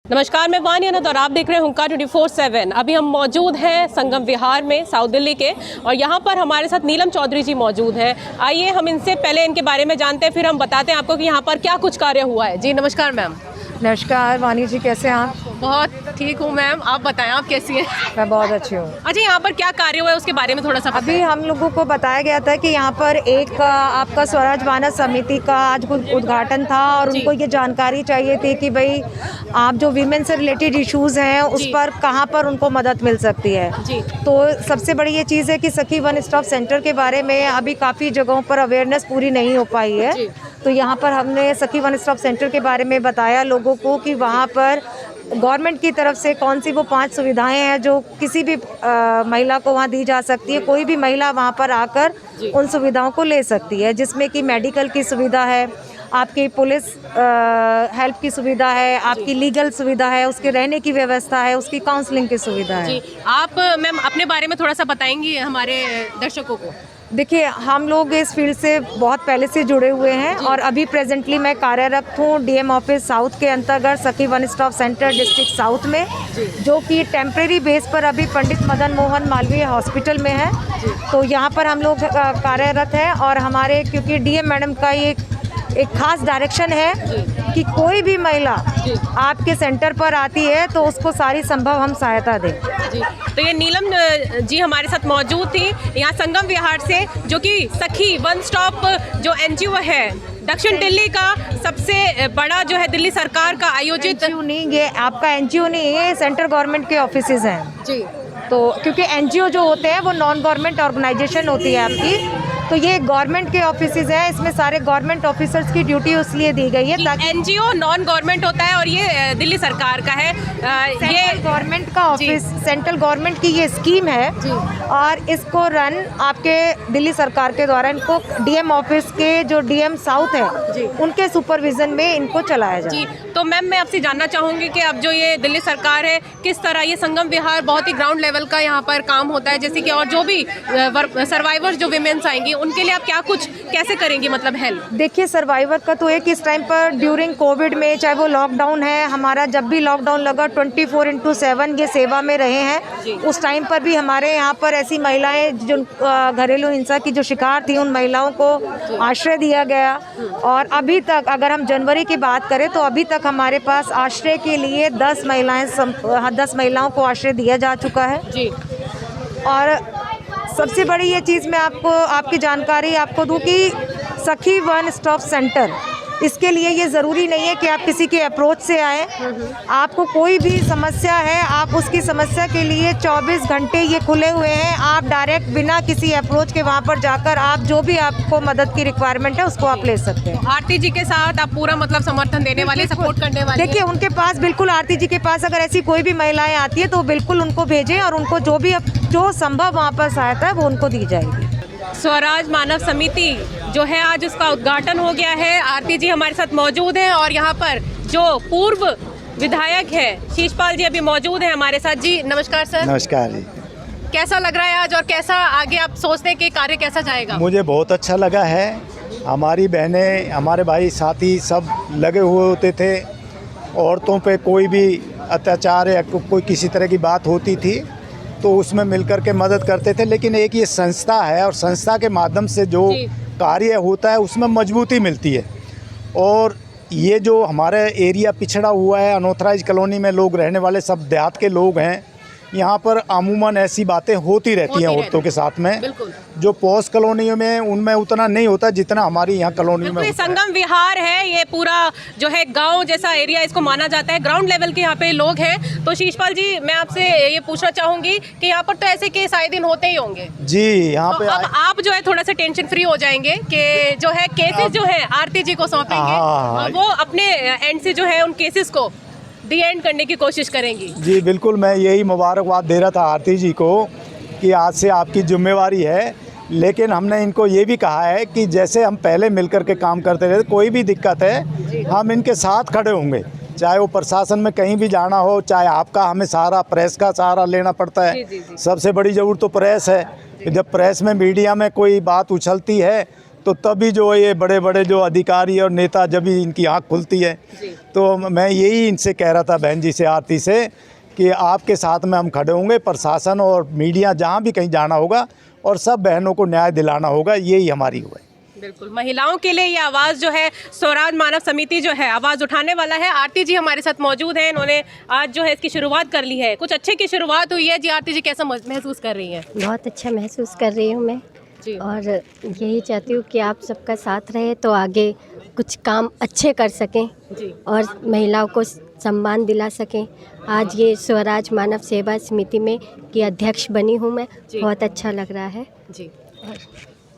नमस्कार, मैं वानी अनंत और आप देख रहे हैं हुंकार 24/7। अभी हम मौजूद हैं संगम विहार में, साउथ दिल्ली के, और यहाँ पर हमारे साथ नीलम चौधरी जी मौजूद हैं। आइए हम इनसे पहले इनके बारे में जानते हैं, फिर हम बताते हैं आपको कि यहाँ पर क्या कुछ कार्य हुआ है। जी नमस्कार मैम। नमस्कार वानी जी, कैसे हैं आप? बहुत ठीक हूँ मैम, आप बताएं आप कैसी हैं? मैं बहुत अच्छी हूँ। अच्छा, यहाँ पर क्या कार्य हुआ है उसके बारे में थोड़ा सा अभी हम लोगों को बताया गया था कि यहाँ पर एक आपका स्वराज मानस समिति का आज उद्घाटन था और उनको ये जानकारी चाहिए थी कि भाई आप जो वीमेन से रिलेटेड इश्यूज़ हैं उस पर कहाँ पर उनको मदद मिल सकती है। जी। तो सबसे बड़ी ये चीज़ है कि सखी वन स्टॉप सेंटर के बारे में अभी काफ़ी जगहों पर अवेयरनेस पूरी नहीं हो पाई है। तो यहाँ पर हमने सखी वन स्टॉप सेंटर के बारे में बताया लोगों को कि वहाँ पर गवर्नमेंट की तरफ से कौन सी वो 5 सुविधाएं हैं जो किसी भी महिला को वहाँ दी जा सकती है। कोई भी महिला वहाँ पर आकर उन सुविधाओं को ले सकती है, जिसमें कि मेडिकल की सुविधा है, आपकी पुलिस हेल्प की सुविधा है, आपकी लीगल सुविधा है, उसके रहने की व्यवस्था है, उसकी काउंसलिंग की सुविधा है। आप मैम अपने बारे में थोड़ा सा बताएंगी हमारे दर्शकों को? देखिए, हम लोग इस फील्ड से बहुत पहले से जुड़े हुए हैं और अभी प्रेजेंटली मैं कार्यरत हूँ डीएम ऑफिस साउथ के अंतर्गत सखी one stop centre district south में, जो कि टेम्प्रेरी बेस पर अभी पंडित मदन मोहन मालवीय हॉस्पिटल में है। तो यहाँ पर हम लोग कार्यरत हैं और हमारे क्योंकि डीएम मैडम का ये एक खास डायरेक्शन है कि कोई भी महिला आपके सेंटर पर आती है तो उसको सारी संभव हम सहायता दें। जी, तो ये नीलम जी हमारे साथ मौजूद थी यहाँ संगम विहार से, जो कि सखी वन स्टॉप जो एनजीओ है दक्षिण दिल्ली का सबसे बड़ा जो है दिल्ली सरकार का आयोजित। एनजीओ नहीं, ये आपका एनजीओ नहीं, ये सेंट्रल गवर्नमेंट के ऑफिसेज हैं जी। तो क्योंकि एनजीओ जो होते हैं वो नॉन गवर्नमेंट ऑर्गेनाइजेशन होती है आपकी, तो ये गवर्नमेंट के ऑफिसेज हैं, इसमें सारे गवर्नमेंट ऑफिसर्स की ड्यूटी इसलिए दी गई है ताकि एनजीओ नॉन गवर्नमेंट होता है और ये दिल्ली सरकार का है। ये गवर्नमेंट का ऑफिस, सेंट्रल गवर्नमेंट की ये स्कीम है और इसको रन आपके दिल्ली सरकार के द्वारा इनको डीएम ऑफिस के जो डीएम साउथ है उनके सुपरविजन में इनको चलाया जाए। जी, तो मैम मैं आपसे जानना चाहूँगी कि अब जो ये दिल्ली सरकार है किस तरह ये संगम विहार बहुत ही ग्राउंड लेवल का यहाँ पर काम होता है, जैसे कि और जो भी सर्वाइवर्स जो विमेन्स आएंगी उनके लिए आप क्या कुछ कैसे करेंगी, मतलब हेल्प? देखिए, सर्वाइवर का तो एक इस टाइम पर ड्यूरिंग कोविड में, चाहे वो लॉकडाउन है, हमारा जब भी लॉकडाउन लगा 24/7 ये सेवा में रहे हैं। उस टाइम पर भी हमारे यहाँ पर ऐसी महिलाएं जो घरेलू हिंसा की जो शिकार थी उन महिलाओं को आश्रय दिया गया और अभी तक अगर हम जनवरी की बात करें तो अभी तक हमारे पास आश्रय के लिए 10 महिलाओं को आश्रय दिया जा चुका है। जी। और सबसे बड़ी ये चीज़ मैं आपको आपकी जानकारी आपको दूं कि सखी वन स्टॉप सेंटर, इसके लिए ये ज़रूरी नहीं है कि आप किसी के अप्रोच से आएँ। आपको कोई भी समस्या है, आप उसकी समस्या के लिए 24 घंटे ये खुले हुए हैं। आप डायरेक्ट बिना किसी अप्रोच के वहाँ पर जाकर आप जो भी आपको मदद की रिक्वायरमेंट है उसको आप ले सकते हैं। आरती जी के साथ आप पूरा मतलब समर्थन देने वाले, सपोर्ट करने वाले? देखिए, उनके पास बिल्कुल, आरती जी के पास अगर ऐसी कोई भी महिलाएं आती है तो बिल्कुल उनको भेजें और उनको जो संभव वहाँ पर सहायता है वो उनको दी जाएगी। स्वराज मानव समिति जो है आज उसका उद्घाटन हो गया है। आरती जी हमारे साथ मौजूद हैं और यहाँ पर जो पूर्व विधायक है शीशपाल जी अभी मौजूद हैं हमारे साथ। जी नमस्कार सर। नमस्कार जी। कैसा लग रहा है आज और कैसा आगे आप सोचते हैं कि कार्य कैसा जाएगा? मुझे बहुत अच्छा लगा है। हमारी बहनें, हमारे भाई, साथी सब लगे हुए होते थे। औरतों पे कोई भी अत्याचार या कोई किसी तरह की बात होती थी तो उसमें मिलकर के मदद करते थे, लेकिन एक ये संस्था है और संस्था के माध्यम से जो कार्य होता है उसमें मजबूती मिलती है। और ये जो हमारा एरिया पिछड़ा हुआ है, अनऑथराइज कॉलोनी में लोग रहने वाले सब देहात के लोग हैं, यहाँ पर अमूमन ऐसी बातें होती रहती हैं औरतों के साथ में, जो पॉश कॉलोनियों में उनमें उतना नहीं होता जितना हमारी यहाँ कॉलोनी में। संगम विहार है, ये पूरा जो है गांव जैसा एरिया इसको माना जाता है, ग्राउंड लेवल के यहाँ पे लोग हैं। तो शीशपाल जी मैं आपसे ये पूछना चाहूँगी कि यहाँ पर तो ऐसे केस आए दिन होते ही होंगे जी यहाँ पे। अब आप जो है थोड़ा सा टेंशन फ्री हो जाएंगे कि जो है केसेस जो है आरती जी को सौंपेंगे, वो अपने एंड से जो है उन केसेस को दी एंड करने की कोशिश करेंगी। जी बिल्कुल, मैं यही मुबारकबाद दे रहा था आरती जी को कि आज से आपकी जिम्मेवारी है, लेकिन हमने इनको ये भी कहा है कि जैसे हम पहले मिलकर के काम करते रहे, कोई भी दिक्कत है हम इनके साथ खड़े होंगे, चाहे वो प्रशासन में कहीं भी जाना हो, चाहे आपका हमें सहारा, प्रेस का सहारा लेना पड़ता है। सबसे बड़ी ज़रूरत तो प्रेस है। जब प्रेस में, मीडिया में कोई बात उछलती है तो तभी जो ये बड़े बड़े जो अधिकारी और नेता जब ही इनकी आँख खुलती है। तो मैं यही इनसे कह रहा था बहन जी से, आरती से, कि आपके साथ में हम खड़े होंगे, प्रशासन और मीडिया जहाँ भी कहीं जाना होगा और सब बहनों को न्याय दिलाना होगा, यही हमारी हुआ है। बिल्कुल, महिलाओं के लिए ये आवाज़ जो है स्वराज मानव समिति जो है आवाज़ उठाने वाला है। आरती जी हमारे साथ मौजूद हैं, इन्होंने आज जो है इसकी शुरुआत कर ली है। कुछ अच्छे की शुरुआत हुई है जी। आरती जी कैसा महसूस कर रही हैं? बहुत अच्छा महसूस कर रही हूँ मैं जी। और यही चाहती हूँ कि आप सबका साथ रहे तो आगे कुछ काम अच्छे कर सकें जी। और महिलाओं को सम्मान दिला सकें। आज ये स्वराज मानव सेवा समिति में की अध्यक्ष बनी हूँ मैं, बहुत अच्छा लग रहा है जी।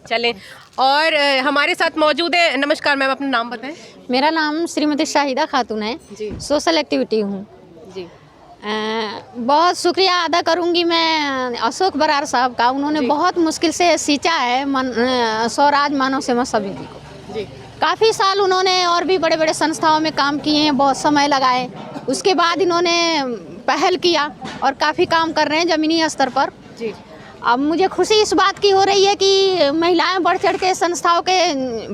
चलें, और हमारे साथ मौजूद है। नमस्कार मैम, अपना नाम बताएं। मेरा नाम श्रीमती शाहिदा खातून है जी। सोशल एक्टिविटी हूँ जी। बहुत शुक्रिया अदा करूँगी मैं अशोक बरार साहब का। उन्होंने बहुत मुश्किल से सींचा है स्वराज मानव सेवा समिति को जी। काफ़ी साल उन्होंने और भी बड़े बड़े संस्थाओं में काम किए हैं, बहुत समय लगाए। उसके बाद इन्होंने पहल किया और काफ़ी काम कर रहे हैं ज़मीनी स्तर पर जी। अब मुझे खुशी इस बात की हो रही है कि महिलाएं बढ़ चढ़ के संस्थाओं के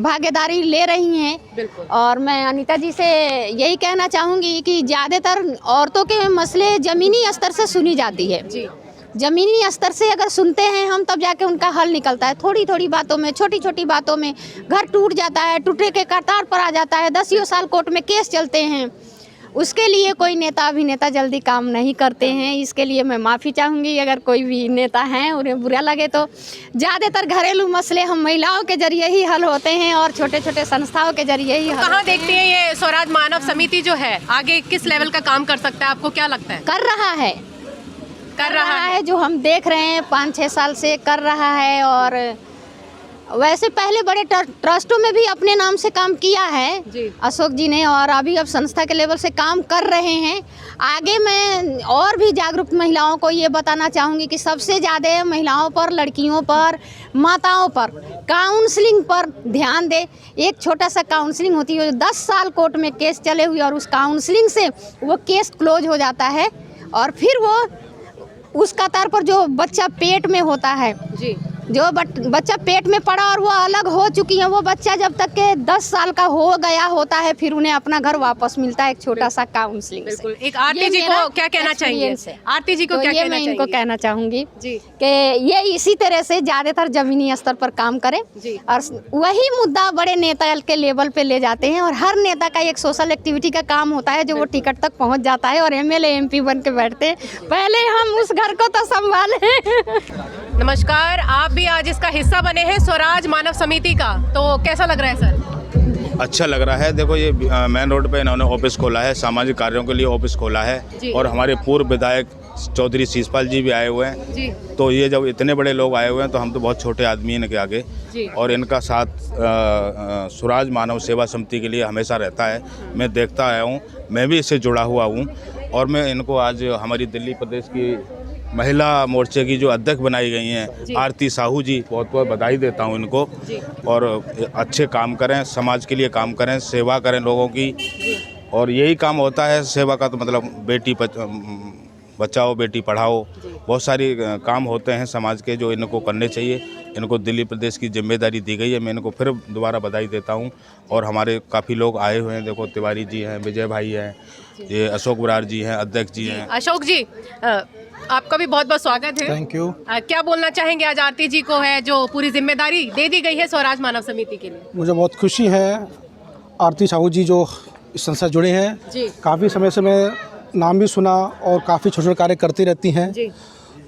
भागीदारी ले रही हैं। बिल्कुल। और मैं अनीता जी से यही कहना चाहूँगी कि ज़्यादातर औरतों के मसले ज़मीनी स्तर से सुनी जाती है जी। ज़मीनी स्तर से अगर सुनते हैं हम तब जाके उनका हल निकलता है। थोड़ी थोड़ी बातों में, छोटी छोटी बातों में घर टूट जाता है, टूटे के कतार पर आ जाता है, 10 साल कोर्ट में केस चलते हैं। उसके लिए कोई नेता अभिनेता जल्दी काम नहीं करते हैं। इसके लिए मैं माफ़ी चाहूँगी अगर कोई भी नेता हैं उन्हें बुरा लगे तो। ज़्यादातर घरेलू मसले हम महिलाओं के जरिए ही हल होते हैं और छोटे छोटे संस्थाओं के जरिए ही हल। कहाँ देखते हैं ये स्वराज मानव समिति जो है आगे किस लेवल का काम कर सकता है, आपको क्या लगता है? कर रहा है जो हम देख रहे हैं 5-6 साल से कर रहा है। और वैसे पहले बड़े ट्रस्टों में भी अपने नाम से काम किया है जी। अशोक जी ने, और अभी अब संस्था के लेवल से काम कर रहे हैं। आगे मैं और भी जागरूक महिलाओं को ये बताना चाहूँगी कि सबसे ज़्यादा महिलाओं पर, लड़कियों पर, माताओं पर काउंसलिंग पर ध्यान दे। एक छोटा सा काउंसलिंग होती है, 10 साल कोर्ट में केस चले हुए और उस काउंसलिंग से वो केस क्लोज हो जाता है और फिर वो उस कतार पर जो बच्चा पेट में होता है जी। जो बच्चा पेट में पड़ा और वो अलग हो चुकी है, वो बच्चा जब तक के 10 साल का हो गया होता है फिर उन्हें अपना घर वापस मिलता है एक छोटा सा काउंसलिंग से। बिल्कुल। एक आरती जी को क्या कहना चाहिए? आरती जी को क्या कहना चाहिए? मैं इनको कहना चाहूँगी जी कि ये इसी तरह से ज़्यादातर ज़मीनी स्तर पर काम करें जी। और वही मुद्दा बड़े नेता के लेवल पे ले जाते हैं। और हर नेता का एक सोशल एक्टिविटी का काम होता है जो वो टिकट तक पहुँच जाता है और MLA MP बन के बैठते हैं। पहले हम उस घर को तो संभालें। नमस्कार, आप भी आज इसका हिस्सा बने हैं स्वराज मानव समिति का, तो कैसा लग रहा है सर? अच्छा लग रहा है। देखो ये मेन रोड पे इन्होंने ऑफिस खोला है, सामाजिक कार्यों के लिए ऑफिस खोला है और हमारे पूर्व विधायक चौधरी शीशपाल जी भी आए हुए हैं जी। तो ये जब इतने बड़े लोग आए हुए हैं तो हम तो बहुत छोटे आदमी हैं इनके आगे जी। और इनका साथ स्वराज मानव सेवा समिति के लिए हमेशा रहता है। मैं देखता आया हूँ, मैं भी इससे जुड़ा हुआ हूँ और मैं इनको आज हमारी दिल्ली प्रदेश की महिला मोर्चे की जो अध्यक्ष बनाई गई हैं आरती साहू जी, बहुत बहुत बधाई देता हूं इनको। और अच्छे काम करें, समाज के लिए काम करें, सेवा करें लोगों की, और यही काम होता है सेवा का। तो मतलब बेटी बचाओ बेटी पढ़ाओ, बहुत सारी काम होते हैं समाज के जो इनको करने चाहिए। इनको दिल्ली प्रदेश की जिम्मेदारी दी गई है, मैं इनको फिर दोबारा बधाई देता हूं। और हमारे काफ़ी लोग आए हुए हैं, देखो तिवारी जी हैं, विजय भाई हैं, ये अशोक बरार जी हैं, अध्यक्ष जी हैं। अशोक जी आपका भी बहुत बहुत स्वागत है। Thank you. क्या बोलना चाहेंगे? आज आरती जी को है जो पूरी जिम्मेदारी दे दी गई है स्वराज मानव समिति के लिए। मुझे बहुत खुशी है आरती साहू जी जो इस संस्था जुड़े हैं जी। काफ़ी समय से मैं नाम भी सुना और काफ़ी छोटे छोटे कार्य करती रहती हैं जी।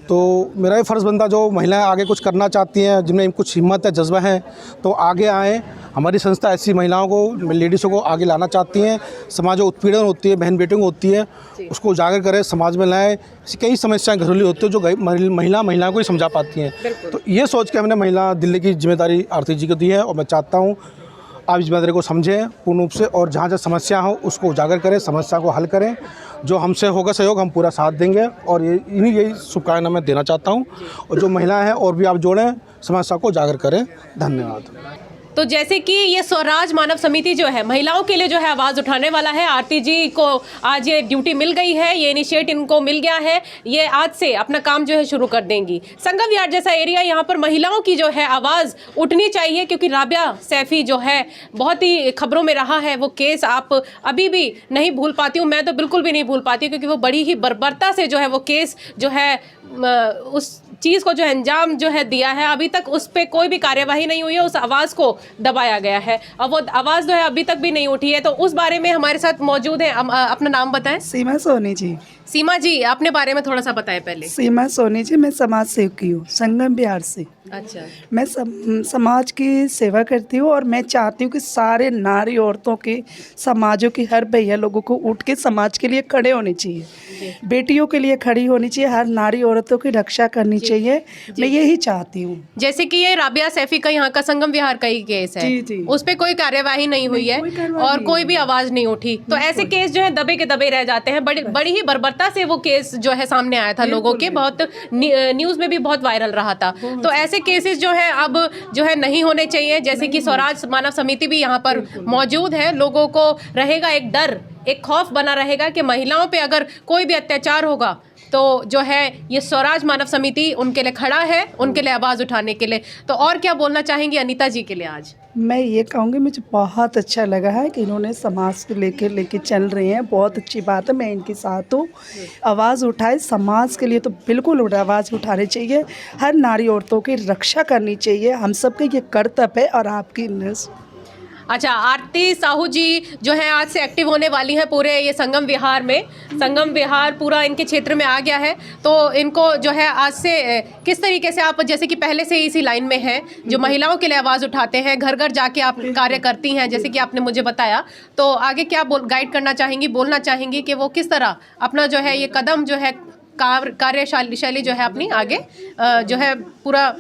तो मेरा भी फ़र्ज़ बनता जो महिलाएं आगे कुछ करना चाहती हैं, जिनमें कुछ हिम्मत है, जज्बा है, तो आगे आएँ। हमारी संस्था ऐसी महिलाओं को, लेडीज़ों को आगे लाना चाहती हैं। समाज में उत्पीड़न होती है, बहन बेटियों को होती है, उसको उजागर करें, समाज में लाएँ। कई समस्याएं घरेलू होती है जो महिलाओं को ही समझा पाती हैं। तो ये सोच के हमने महिला दिल्ली की जिम्मेदारी आरती जी को दी है और मैं चाहता हूँ आप इस जिम्मेदारी को समझें पूर्ण रूप से और जहाँ जहाँ समस्या हो उसको उजागर करें, समस्या को हल करें। जो हमसे होगा सहयोग हम पूरा साथ देंगे और यही शुभकामना मैं देना चाहता हूँ। और जो महिलाएं हैं और भी आप जोड़ें, समस्या को उजागर करें। धन्यवाद। तो जैसे कि ये स्वराज मानव समिति जो है महिलाओं के लिए जो है आवाज़ उठाने वाला है। आरती जी को आज ये ड्यूटी मिल गई है, ये इनिशिएट इनको मिल गया है, ये आज से अपना काम जो है शुरू कर देंगी। संगम विहार जैसा एरिया, यहाँ पर महिलाओं की जो है आवाज़ उठनी चाहिए, क्योंकि राबिया सैफी जो है बहुत ही खबरों में रहा है। वो केस आप अभी भी नहीं भूल पाती हूँ, मैं तो बिल्कुल भी नहीं भूल पाती, क्योंकि वो बड़ी ही बर्बरता से जो है वो केस जो है उस चीज़ को जो अंजाम जो है दिया है। अभी तक उस पर कोई भी कार्यवाही नहीं हुई है, उस आवाज़ को दबाया गया है और वो आवाज़ जो है अभी तक भी नहीं उठी है। तो उस बारे में हमारे साथ मौजूद है, अपना नाम बताएं। सीमा सोनी जी। सीमा जी, अपने बारे में थोड़ा सा बताएं पहले। सीमा सोनी जी, मैं समाज सेवकी हूँ संगम बिहार से। अच्छा। मैं समाज की सेवा करती हूँ और मैं चाहती हूँ कि सारे नारी औरतों के, समाजों की हर भैया लोगों को उठ के समाज के लिए खड़े होने चाहिए, बेटियों के लिए खड़ी होनी चाहिए, हर नारी औरतों की रक्षा करनी चाहिए। मैं यही चाहती हूँ। जैसे कि ये राबिया सैफी का यहाँ का संगम विहार का ही केस है, जी। उस पर कोई कार्यवाही नहीं हुई है और कोई भी आवाज़ नहीं उठी। तो ऐसे केस जो है दबे के दबे रह जाते हैं। बड़ी ही बर्बरता से वो केस जो है सामने आया था लोगों के, बहुत न्यूज़ में भी बहुत वायरल रहा था। तो ऐसे केसेस जो है अब जो है नहीं होने चाहिए। जैसे कि स्वराज मानव समिति भी यहाँ पर मौजूद है, लोगों को रहेगा एक डर, एक खौफ बना रहेगा कि महिलाओं पे अगर कोई भी अत्याचार होगा तो जो है ये स्वराज मानव समिति उनके लिए खड़ा है, उनके लिए आवाज़ उठाने के लिए। तो और क्या बोलना चाहेंगी अनीता जी के लिए आज? मैं ये कहूँगी, मुझे बहुत अच्छा लगा है कि इन्होंने समाज को लेके चल रहे हैं, बहुत अच्छी बात है। मैं इनके साथ हूँ। आवाज़ उठाए समाज के लिए, तो बिल्कुल आवाज़ उठानी चाहिए, हर नारी औरतों की रक्षा करनी चाहिए, हम सबके ये कर्तव्य है। और आपकी अच्छा, आरती साहू जी जो है आज से एक्टिव होने वाली हैं पूरे ये संगम विहार में। संगम विहार पूरा इनके क्षेत्र में आ गया है, तो इनको जो है आज से किस तरीके से आप, जैसे कि पहले से ही इसी लाइन में हैं, जो महिलाओं के लिए आवाज़ उठाते हैं, घर घर जाके आप कार्य करती हैं जैसे कि आपने मुझे बताया, तो आगे क्या गाइड करना चाहेंगी, बोलना चाहेंगी कि वो किस तरह अपना जो है ये कदम जो है कार्यशैली जो है अपनी आगे जो है पूरा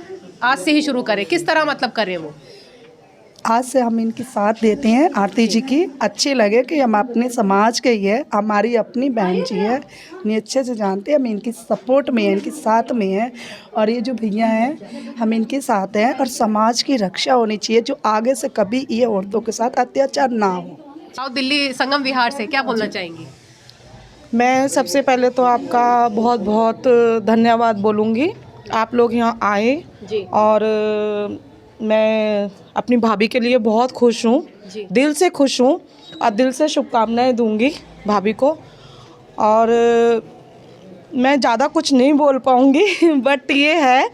आज से ही शुरू करें, किस तरह मतलब करें वो? आज से हम इनकी साथ देते हैं आरती जी की। अच्छी लगे कि हम अपने समाज के ही है, हमारी अपनी बहन जी है, इन्हें अच्छे से जानते हैं, हम इनकी सपोर्ट में हैं, इनके साथ में हैं। और ये जो भैया हैं हम इनके साथ हैं, और समाज की रक्षा होनी चाहिए, जो आगे से कभी ये औरतों के साथ अत्याचार ना हो। साउथ दिल्ली संगम विहार से क्या बोलना चाहेंगी? मैं सबसे पहले तो आपका बहुत बहुत धन्यवाद बोलूँगी, आप लोग यहाँ आए जी। और मैं अपनी भाभी के लिए बहुत खुश हूँ, दिल से खुश हूँ और दिल से शुभकामनाएं दूंगी भाभी को। और मैं ज़्यादा कुछ नहीं बोल पाऊँगी, बट ये है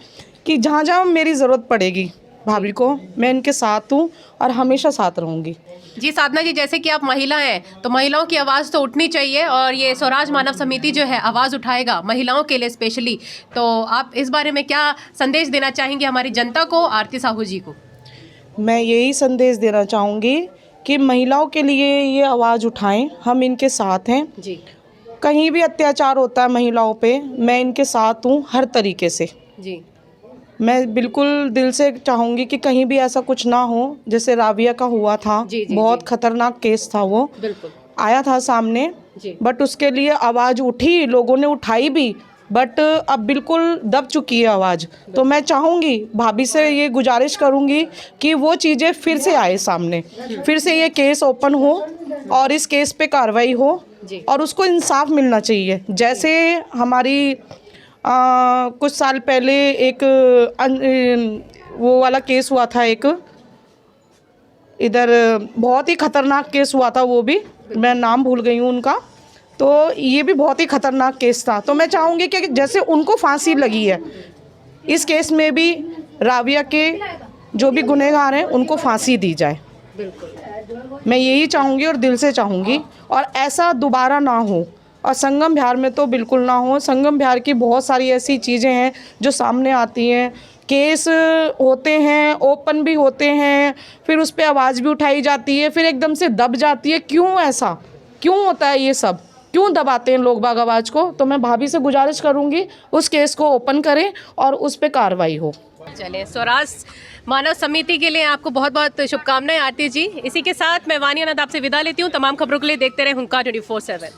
कि जहाँ जहाँ मेरी ज़रूरत पड़ेगी भाभी को, मैं इनके साथ हूँ और हमेशा साथ रहूँगी। जी साधना जी, जैसे कि आप महिला हैं तो महिलाओं की आवाज़ तो उठनी चाहिए, और ये स्वराज मानव समिति जो है आवाज़ उठाएगा महिलाओं के लिए स्पेशली, तो आप इस बारे में क्या संदेश देना चाहेंगे हमारी जनता को, आरती साहू जी को? मैं यही संदेश देना चाहूँगी कि महिलाओं के लिए ये आवाज़ उठाएं, हम इनके साथ हैं जी। कहीं भी अत्याचार होता है महिलाओं पे, मैं इनके साथ हूँ हर तरीके से जी। मैं बिल्कुल दिल से चाहूँगी कि कहीं भी ऐसा कुछ ना हो जैसे राबिया का हुआ था। जी, बहुत खतरनाक केस था, वो बिल्कुल आया था सामने जी। बट उसके लिए आवाज़ उठी, लोगों ने उठाई भी, बट अब बिल्कुल दब चुकी है आवाज़। तो मैं चाहूँगी, भाभी से ये गुजारिश करूँगी कि वो चीज़ें फिर से आए सामने, फिर से ये केस ओपन हो और इस केस पे कार्रवाई हो और उसको इंसाफ मिलना चाहिए। जैसे हमारी कुछ साल पहले एक वो वाला केस हुआ था, एक इधर बहुत ही खतरनाक केस हुआ था, वो भी मैं नाम भूल गई हूँ उनका, तो ये भी बहुत ही खतरनाक केस था। तो मैं चाहूँगी कि जैसे उनको फांसी लगी है, इस केस में भी राबिया के जो भी गुनहगार हैं उनको फांसी दी जाए। मैं यही चाहूँगी और दिल से चाहूँगी, और ऐसा दोबारा ना हो, और संगम बिहार में तो बिल्कुल ना हो। संगम बिहार की बहुत सारी ऐसी चीज़ें हैं जो सामने आती हैं, केस होते हैं, ओपन भी होते हैं, फिर उस पर आवाज़ भी उठाई जाती है, फिर एकदम से दब जाती है। क्यों ऐसा, क्यों होता है ये सब, क्यों दबाते हैं लोग बाग आवाज़ को? तो मैं भाभी से गुजारिश करूँगी उस केस को ओपन करें और उस पर कार्रवाई हो। चलिए, स्वराज मानव समिति के लिए आपको बहुत बहुत शुभकामनाएं आरती जी। इसी के साथ मैं वानी अनंत आपसे विदा लेती हूँ। तमाम खबरों के लिए देखते रहे हुंकार 24/7।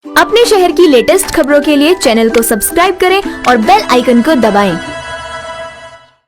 अपने शहर की लेटेस्ट खबरों के लिए चैनल को सब्सक्राइब करें और बेल आइकन को दबाएं।